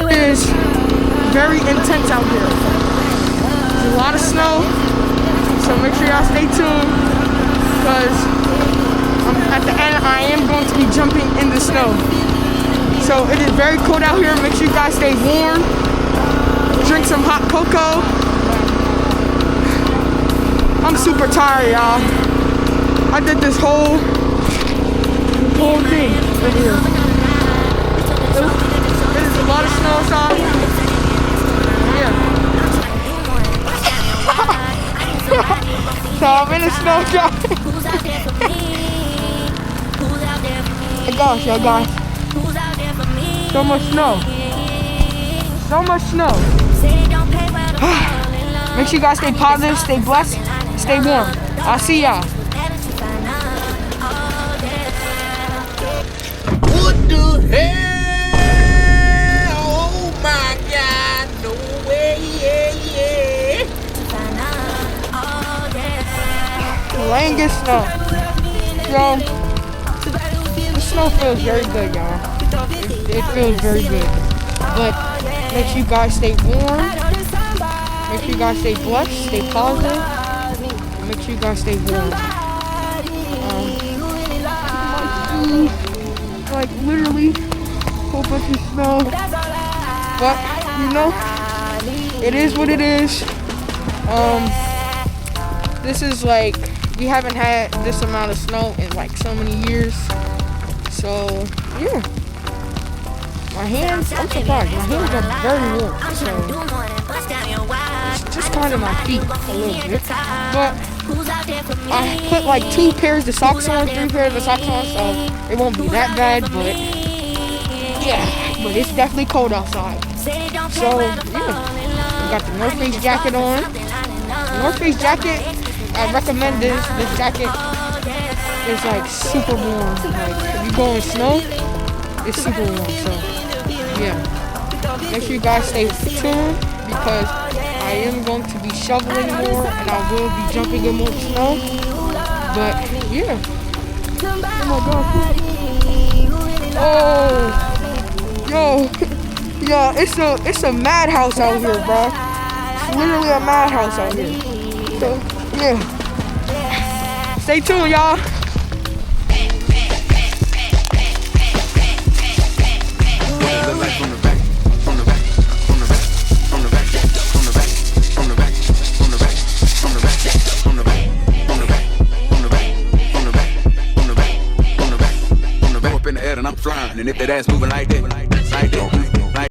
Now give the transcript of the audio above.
It is very intense out here. There's a lot of snow, so make sure y'all stay tuned, because at the end I am going to be jumping in the snow. So it is very cold out here. Make sure you guys stay warm. Drink some hot cocoa. I'm super tired, y'all. I did this whole thing right here. There's a lot of snow outside. Yeah. So I'm in a snow drop. Oh gosh, y'all guys. So much snow. So much snow. Make sure you guys stay positive, stay blessed, stay warm. I'll see y'all. What the hell? Oh my God, no way, yeah. Rain gets snow. So, the snow feels very good, y'all. It feels very good. But make sure you guys stay warm. Make sure you guys stay blessed, stay positive. And make sure you guys stay warm. Like literally a whole bunch of snow. But you know, it is what it is. This is like, we haven't had this amount of snow in like so many years. So yeah. My hands, I'm surprised. My hands are very warm. So it's just kind of my feet a little bit. But I put like 2 pairs of socks on, 3 pairs of socks on, so it won't be that bad. But yeah, but it's definitely cold outside. So yeah, we got the North Face jacket on. The North Face jacket, I recommend this. This jacket is like super warm. Like if you go in snow, it's super warm. So yeah, make sure you guys stay tuned, because I am going to be shoveling more and I will be jumping in more snow. But yeah. Oh my God. Oh, yo, it's a madhouse out here, bro. It's literally a madhouse out here. So yeah, stay tuned, y'all. And I'm flying, and if that ass moving like that,